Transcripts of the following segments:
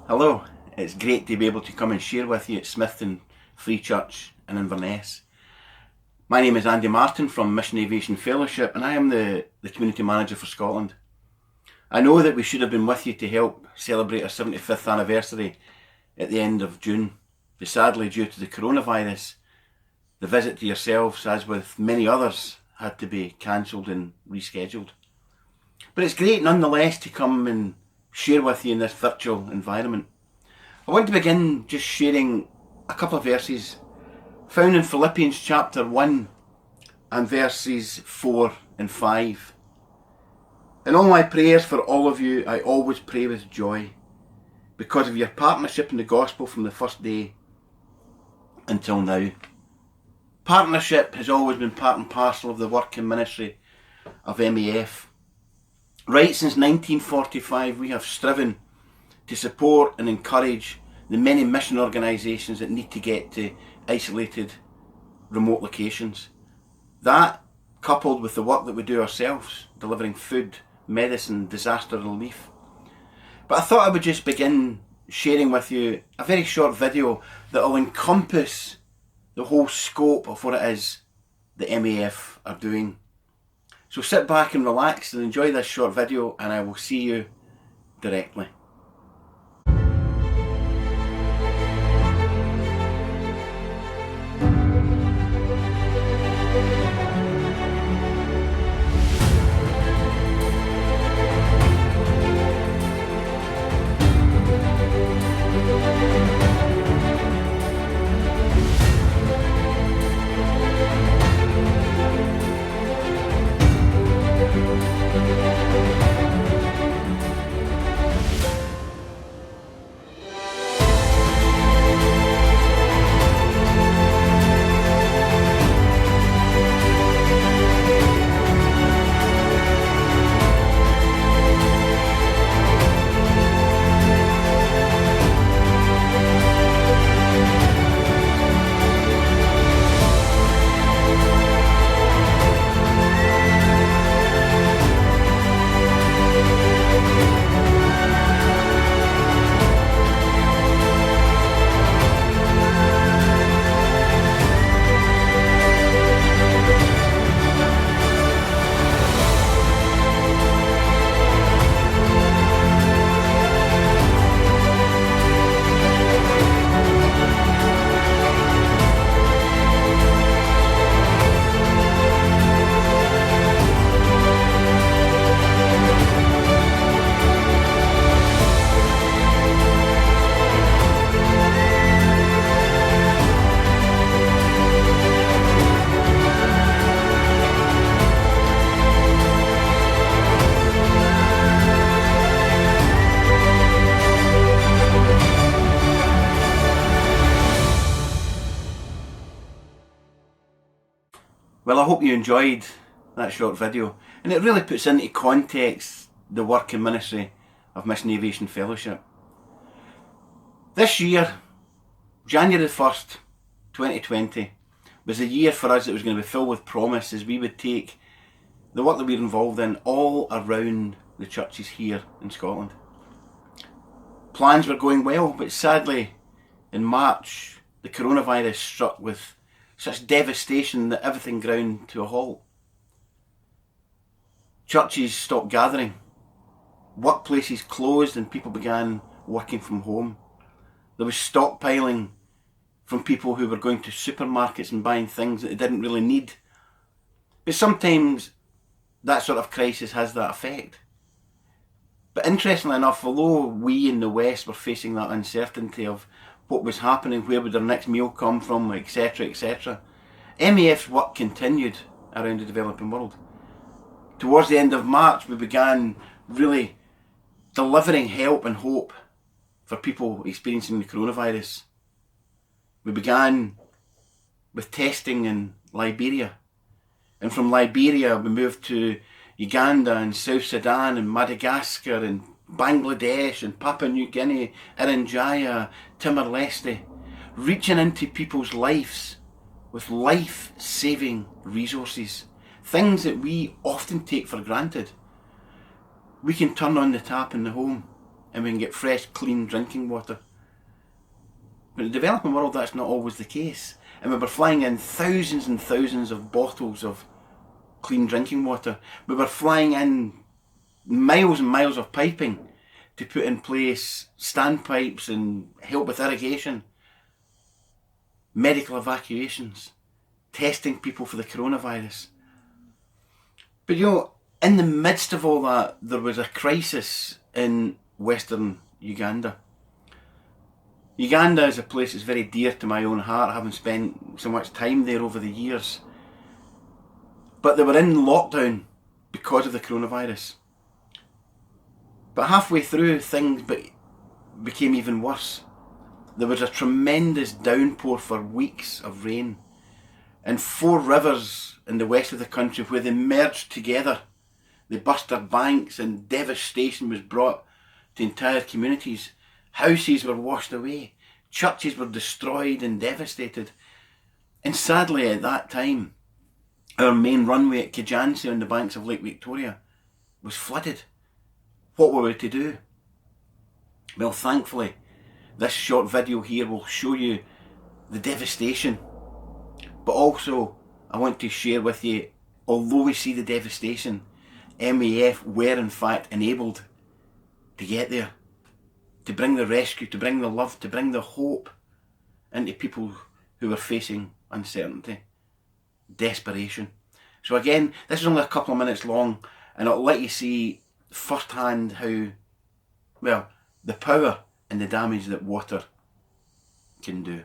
Hello, it's great to be able to come and share with you at Smithton Free Church in Inverness. My name is Andy Martin from Mission Aviation Fellowship and I am the Community Manager for Scotland. I know that we should have been with you to help celebrate our 75th anniversary at the end of June, but sadly due to the coronavirus, the visit to yourselves, as with many others, had to be cancelled and rescheduled. But it's great nonetheless to come and share with you in this virtual environment. I want to begin just sharing a couple of verses found in Philippians chapter 1 and verses 4 and 5. In all my prayers for all of you, I always pray with joy because of your partnership in the gospel from the first day until now. Partnership has always been part and parcel of the work and ministry of MEF. Right since 1945, we have striven to support and encourage the many mission organisations that need to get to isolated, remote locations. That, coupled with the work that we do ourselves, delivering food, medicine, disaster relief. But I thought I would just begin sharing with you a very short video that will encompass the whole scope of what it is the MEF are doing. So sit back and relax and enjoy this short video, and I will see you directly. Well, I hope you enjoyed that short video, and it really puts into context the work and ministry of Mission Aviation Fellowship. This year, January 1st, 2020, was a year for us that was going to be filled with promise as we would take the work that we're involved in all around the churches here in Scotland. Plans were going well, but sadly, in March, the coronavirus struck with such devastation that everything ground to a halt. Churches stopped gathering, workplaces closed and people began working from home. There was stockpiling from people who were going to supermarkets and buying things that they didn't really need. But sometimes that sort of crisis has that effect. But interestingly enough, although we in the West were facing that uncertainty of what was happening, where would our next meal come from, etc, etc, MEF's work continued around the developing world. Towards the end of March, we began really delivering help and hope for people experiencing the coronavirus. We began with testing in Liberia, and from Liberia we moved to Uganda and South Sudan and Madagascar and Bangladesh and Papua New Guinea, Irian Jaya, Timor-Leste, reaching into people's lives with life-saving resources, things that we often take for granted. We can turn on the tap in the home and we can get fresh, clean drinking water. But in the developing world, that's not always the case. And we were flying in thousands and thousands of bottles of clean drinking water. We were flying in miles and miles of piping to put in place standpipes and help with irrigation, medical evacuations, testing people for the coronavirus. But you know, in the midst of all that, there was a crisis in western Uganda. Uganda is a place that's very dear to my own heart, having spent so much time there over the years. But they were in lockdown because of the coronavirus. But halfway through, things became even worse. There was a tremendous downpour for weeks of rain, and 4 rivers in the west of the country, where they merged together, they burst their banks, and devastation was brought to entire communities. Houses were washed away, churches were destroyed and devastated. And sadly at that time, our main runway at Kijansi on the banks of Lake Victoria was flooded. What were we to do? Well, thankfully, this short video here will show you the devastation. But also, I want to share with you, although we see the devastation, MEF were in fact enabled to get there, to bring the rescue, to bring the love, to bring the hope into people who were facing uncertainty, desperation. So again, this is only a couple of minutes long, and I'll let you see firsthand how, well, the power and the damage that water can do.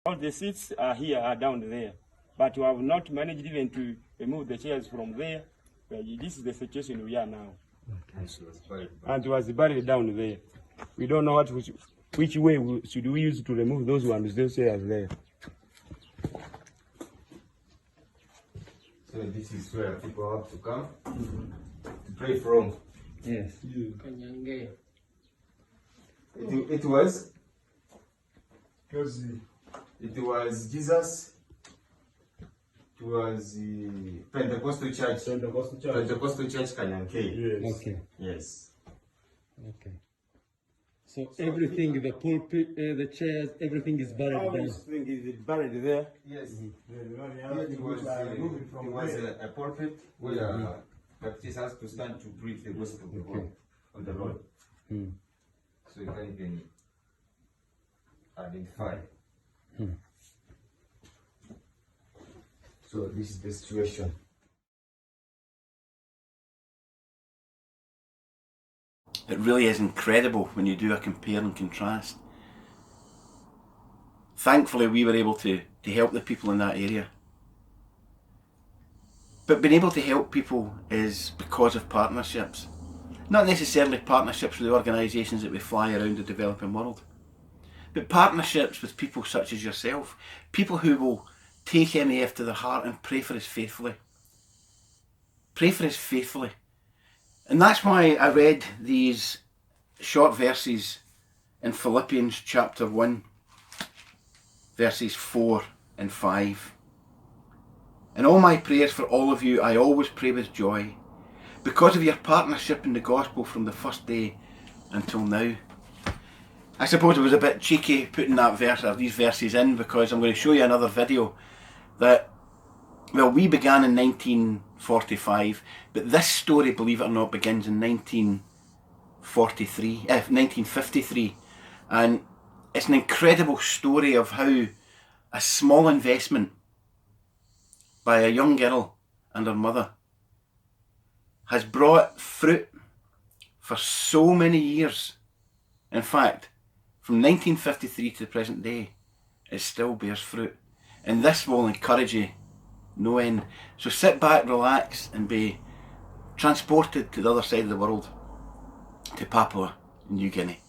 All the seats are here, are down there, but we have not managed even to remove the chairs from there. This is the situation we are now. Okay. And it was buried down there. We don't know which way should we use to remove those ones, those chairs there. So this is where people have to come to pray from. Yes. It was Jesus. It was Pentecostal Church. Pentecostal Church Kanyankei. Yes. Okay. Yes. Okay. So everything, the pulpit, the chairs, everything is buried there. Everything is buried there. Yes. It was a pulpit where Baptist has to stand to preach the gospel of the Lord. So you can even identify. So this is the situation. It really is incredible when you do a compare and contrast. Thankfully, we were able to help the people in that area. But being able to help people is because of partnerships. Not necessarily partnerships with the organisations that we fly around the developing world, but partnerships with people such as yourself, people who will take MEF to their heart and pray for us faithfully. Pray for us faithfully. And that's why I read these short verses in Philippians chapter 1, verses 4 and 5. In all my prayers for all of you, I always pray with joy, because of your partnership in the gospel from the first day until now. I suppose it was a bit cheeky putting that verse or these verses in, because I'm going to show you another video that, well, we began in 1945, but this story, believe it or not, begins in 19 1953, and it's an incredible story of how a small investment by a young girl and her mother has brought fruit for so many years. In fact, from 1953 to the present day, it still bears fruit. And this will encourage you no end. So sit back, relax, and be transported to the other side of the world, to Papua New Guinea.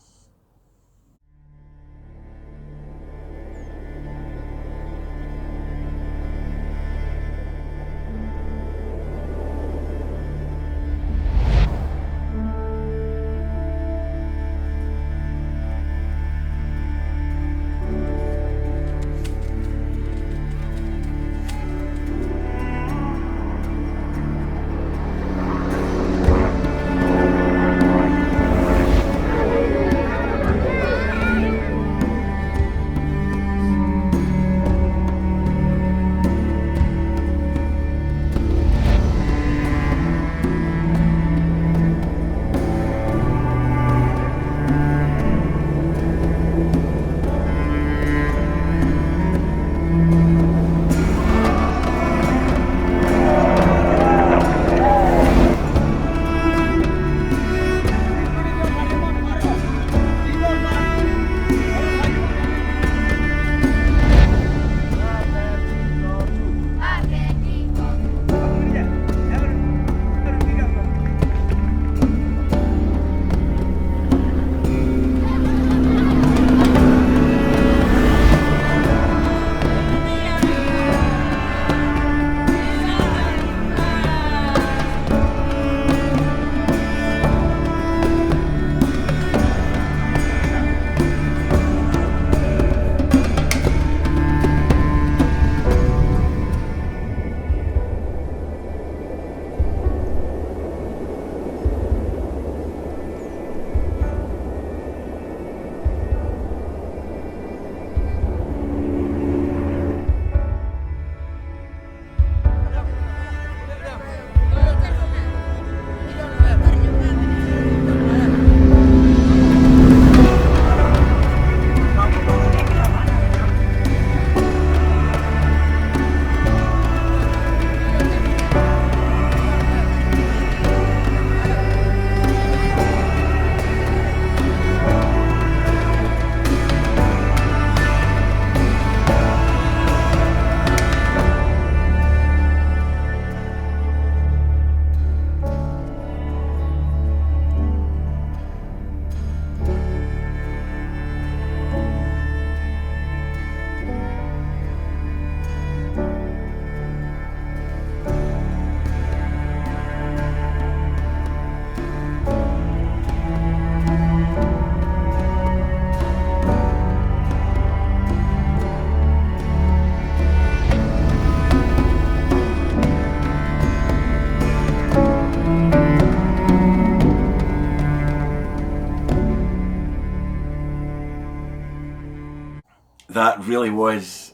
That really was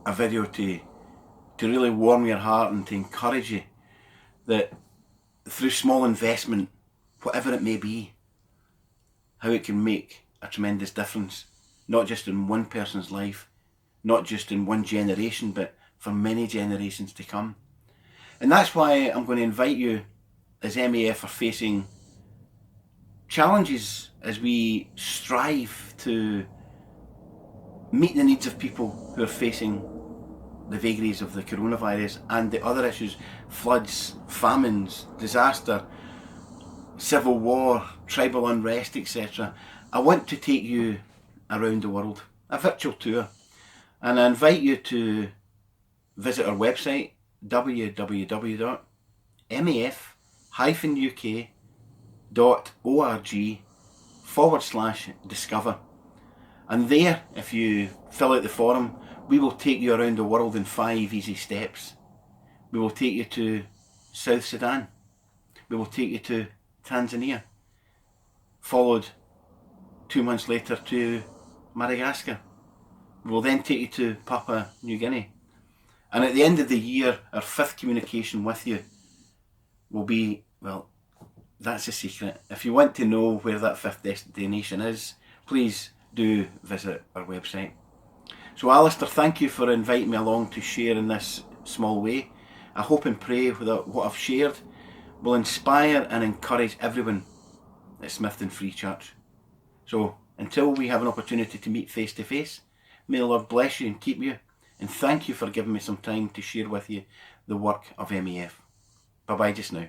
a video to really warm your heart and to encourage you that through small investment, whatever it may be, how it can make a tremendous difference, not just in one person's life, not just in one generation, but for many generations to come. And that's why I'm going to invite you, as MAF are facing challenges as we strive to meet the needs of people who are facing the vagaries of the coronavirus and the other issues, floods, famines, disaster, civil war, tribal unrest, etc. I want to take you around the world, a virtual tour, and I invite you to visit our website, www.maf-uk.org/discover. And there, if you fill out the form, we will take you around the world in 5 easy steps. We will take you to South Sudan. We will take you to Tanzania. Followed 2 months later to Madagascar. We will then take you to Papua New Guinea. And at the end of the year, our 5th communication with you will be, well, that's the secret. If you want to know where that fifth destination is, please do visit our website. So Alistair, thank you for inviting me along to share in this small way. I hope and pray that what I've shared will inspire and encourage everyone at Smithton Free Church. So until we have an opportunity to meet face to face, may the Lord bless you and keep you, and thank you for giving me some time to share with you the work of MEF. Bye bye just now.